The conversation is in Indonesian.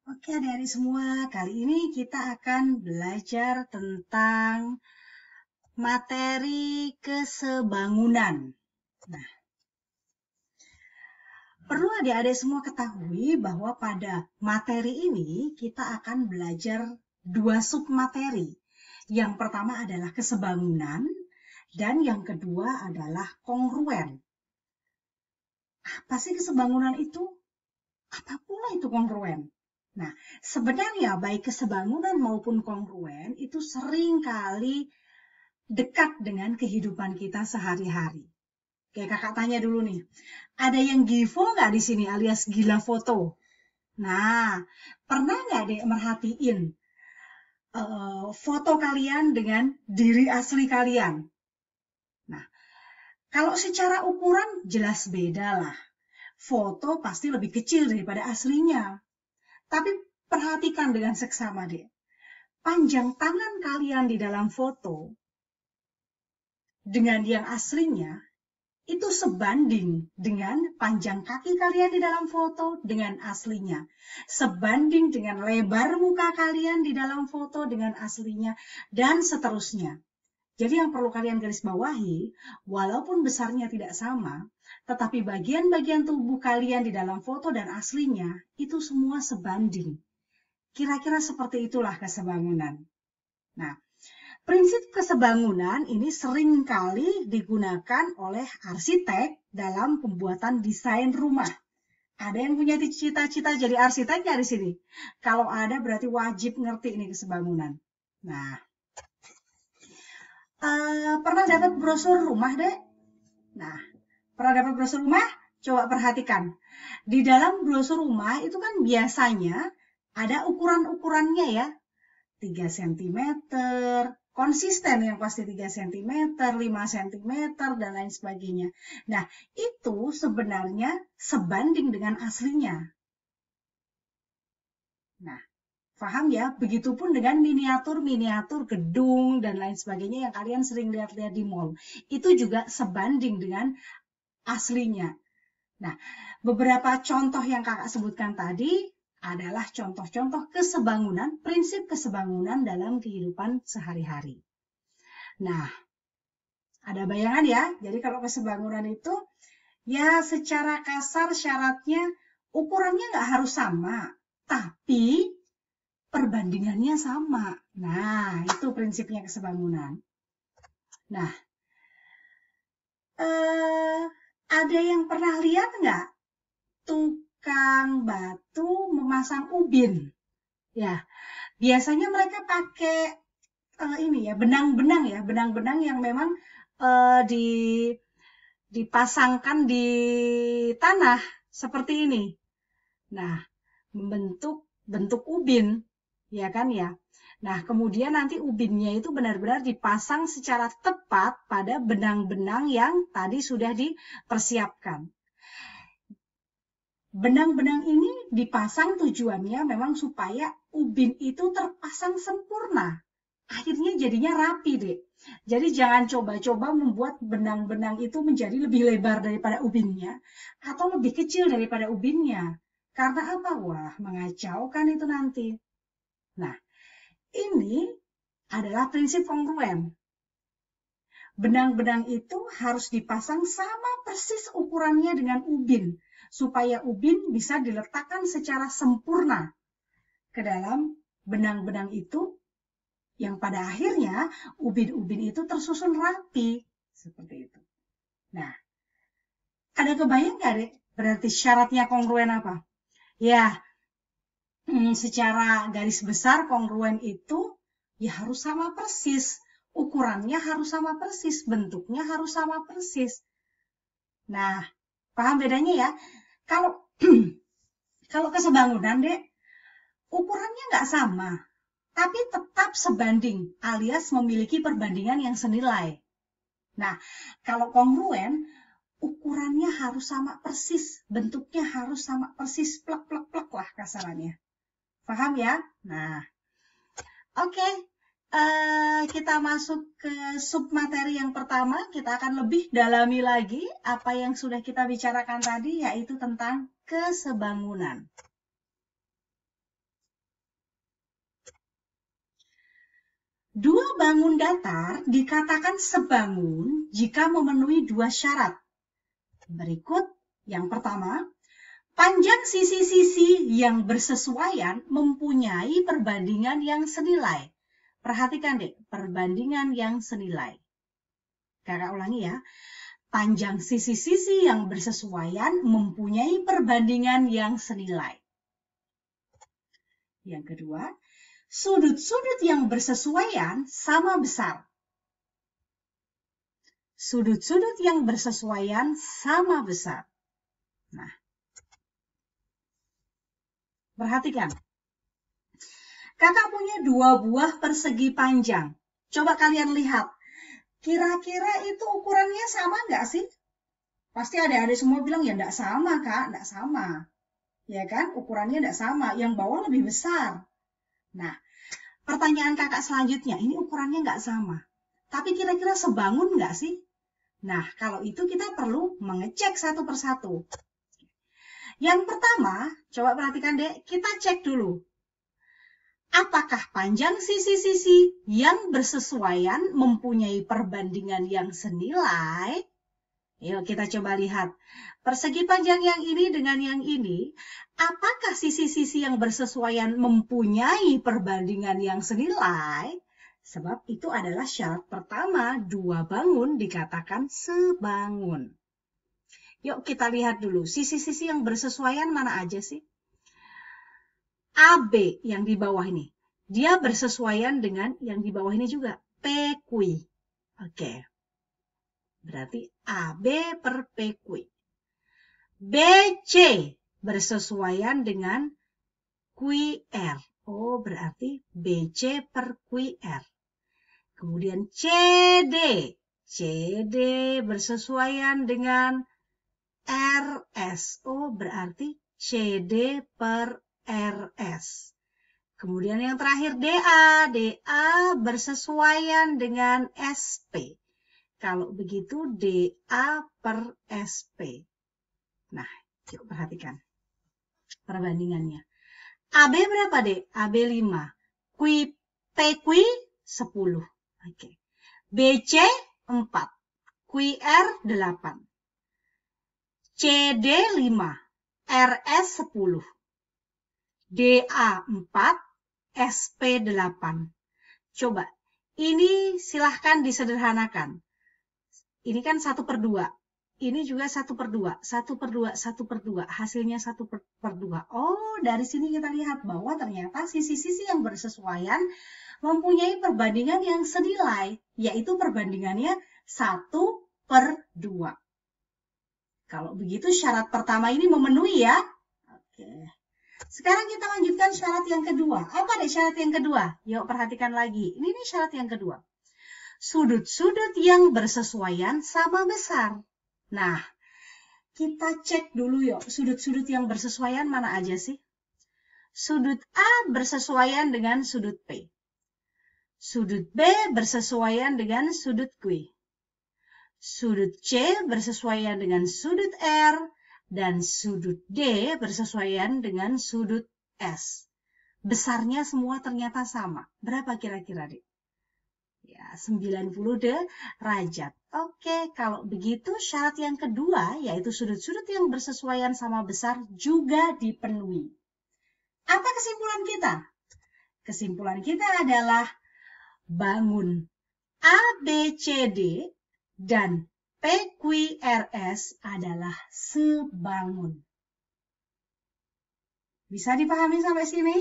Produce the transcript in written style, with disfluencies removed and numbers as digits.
Oke adik-adik semua, kali ini kita akan belajar tentang materi kesebangunan. Nah, perlu adik-adik semua ketahui bahwa pada materi ini kita akan belajar dua submateri. Yang pertama adalah kesebangunan dan yang kedua adalah kongruen. Apa sih kesebangunan itu? Apa pula itu kongruen? Nah, sebenarnya baik kesebangunan maupun kongruen itu sering kali dekat dengan kehidupan kita sehari-hari. Kayak kakak tanya dulu nih, ada yang GIFO nggak di sini alias gila foto? Nah, pernah nggak deh merhatiin foto kalian dengan diri asli kalian? Nah, kalau secara ukuran jelas beda lah. Foto pasti lebih kecil daripada aslinya. Tapi perhatikan dengan seksama deh. Panjang tangan kalian di dalam foto dengan yang aslinya itu sebanding dengan panjang kaki kalian di dalam foto dengan aslinya. Sebanding dengan lebar muka kalian di dalam foto dengan aslinya, dan seterusnya. Jadi yang perlu kalian garis bawahi, walaupun besarnya tidak sama, tetapi bagian-bagian tubuh kalian di dalam foto dan aslinya, itu semua sebanding. Kira-kira seperti itulah kesebangunan. Nah, prinsip kesebangunan ini sering kali digunakan oleh arsitek dalam pembuatan desain rumah. Ada yang punya cita-cita jadi arsitek nggak di sini? Kalau ada berarti wajib ngerti ini kesebangunan. Nah, pernah dapat brosur rumah, Dek? Nah, pernah dapat brosur rumah? Coba perhatikan. Di dalam brosur rumah itu kan biasanya ada ukuran-ukurannya ya. 3 cm, konsisten yang pasti 3 cm, 5 cm, dan lain sebagainya. Nah, itu sebenarnya sebanding dengan aslinya. Nah, paham ya? Begitupun dengan miniatur-miniatur gedung dan lain sebagainya yang kalian sering lihat-lihat di mall. Itu juga sebanding dengan aslinya. Nah, beberapa contoh yang kakak sebutkan tadi adalah contoh-contoh kesebangunan, prinsip kesebangunan dalam kehidupan sehari-hari. Nah, ada bayangan ya? Jadi kalau kesebangunan itu, ya secara kasar syaratnya ukurannya nggak harus sama, tapi perbandingannya sama. Nah, itu prinsipnya kesebangunan. Nah, ada yang pernah lihat nggak tukang batu memasang ubin? Ya, biasanya mereka pakai ini ya, benang-benang ya, benang-benang yang memang dipasangkan di tanah seperti ini. Nah, membentuk bentuk ubin, ya kan ya. Nah, kemudian nanti ubinnya itu benar-benar dipasang secara tepat pada benang-benang yang tadi sudah dipersiapkan. Benang-benang ini dipasang tujuannya memang supaya ubin itu terpasang sempurna. Akhirnya jadinya rapi deh. Jadi jangan coba-coba membuat benang-benang itu menjadi lebih lebar daripada ubinnya atau lebih kecil daripada ubinnya. Karena apa? Wah, mengacaukan itu nanti. Nah, ini adalah prinsip kongruen. Benang-benang itu harus dipasang sama persis ukurannya dengan ubin, supaya ubin bisa diletakkan secara sempurna ke dalam benang-benang itu, yang pada akhirnya ubin-ubin itu tersusun rapi, seperti itu. Nah, ada kebayang nggak deh? Berarti syaratnya kongruen apa? Ya, secara garis besar kongruen itu ya harus sama persis. Ukurannya harus sama persis, bentuknya harus sama persis. Nah, paham bedanya ya? Kalau kalau kesebangunan, Dek, ukurannya nggak sama, tapi tetap sebanding, alias memiliki perbandingan yang senilai. Nah, kalau kongruen, ukurannya harus sama persis, bentuknya harus sama persis, plek-plek-plek lah kasarannya. Paham ya? Nah, oke. Kita masuk ke submateri yang pertama. Kita akan lebih dalami lagi apa yang sudah kita bicarakan tadi, yaitu tentang kesebangunan. Dua bangun datar dikatakan sebangun jika memenuhi dua syarat. Berikut yang pertama, panjang sisi-sisi yang bersesuaian mempunyai perbandingan yang senilai. Perhatikan deh, perbandingan yang senilai. Kakak ulangi ya. Panjang sisi-sisi yang bersesuaian mempunyai perbandingan yang senilai. Yang kedua, sudut-sudut yang bersesuaian sama besar. Sudut-sudut yang bersesuaian sama besar. Nah, perhatikan. Kakak punya dua buah persegi panjang. Coba kalian lihat. Kira-kira itu ukurannya sama nggak sih? Pasti adik-adik semua bilang, ya nggak sama, Kak. Nggak sama. Ya kan? Ukurannya nggak sama. Yang bawah lebih besar. Nah, pertanyaan kakak selanjutnya, ini ukurannya nggak sama. Tapi kira-kira sebangun nggak sih? Nah, kalau itu kita perlu mengecek satu persatu. Yang pertama, coba perhatikan deh, kita cek dulu. Apakah panjang sisi-sisi yang bersesuaian mempunyai perbandingan yang senilai? Yuk kita coba lihat. Persegi panjang yang ini dengan yang ini, apakah sisi-sisi yang bersesuaian mempunyai perbandingan yang senilai? Sebab itu adalah syarat pertama, dua bangun dikatakan sebangun. Yuk kita lihat dulu, sisi-sisi yang bersesuaian mana aja sih? AB yang di bawah ini, dia bersesuaian dengan yang di bawah ini juga, PQ. Oke, berarti AB per PQ. BC bersesuaian dengan QR. Oh, berarti BC per QR. Kemudian CD. CD bersesuaian dengan RS. Oh, berarti CD per RS. Kemudian yang terakhir DA. DA bersesuaian dengan SP. Kalau begitu DA per SP. Nah, yuk perhatikan perbandingannya. AB berapa, Dek? AB 5. PQ 10. Oke. BC 4. QR 8. CD 5. RS 10. DA 4, SP 8. Coba, ini silahkan disederhanakan. Ini kan 1/2. Ini juga 1/2. 1/2, 1/2. Hasilnya 1/2. Oh, dari sini kita lihat bahwa ternyata sisi-sisi yang bersesuaian mempunyai perbandingan yang senilai, yaitu perbandingannya 1/2. Kalau begitu syarat pertama ini memenuhi ya. Oke. Sekarang kita lanjutkan syarat yang kedua. Apa deh syarat yang kedua? Yuk perhatikan lagi. Ini nih syarat yang kedua. Sudut-sudut yang bersesuaian sama besar. Nah, kita cek dulu yuk. Sudut-sudut yang bersesuaian mana aja sih? Sudut A bersesuaian dengan sudut P. Sudut B bersesuaian dengan sudut Q. Sudut C bersesuaian dengan sudut R. Dan sudut D bersesuaian dengan sudut S. Besarnya semua ternyata sama. Berapa kira-kira, Dek? Ya, 90 derajat. Oke, kalau begitu syarat yang kedua, yaitu sudut-sudut yang bersesuaian sama besar juga dipenuhi. Apa kesimpulan kita? Kesimpulan kita adalah bangun ABCD dan PQRS adalah sebangun. Bisa dipahami sampai sini?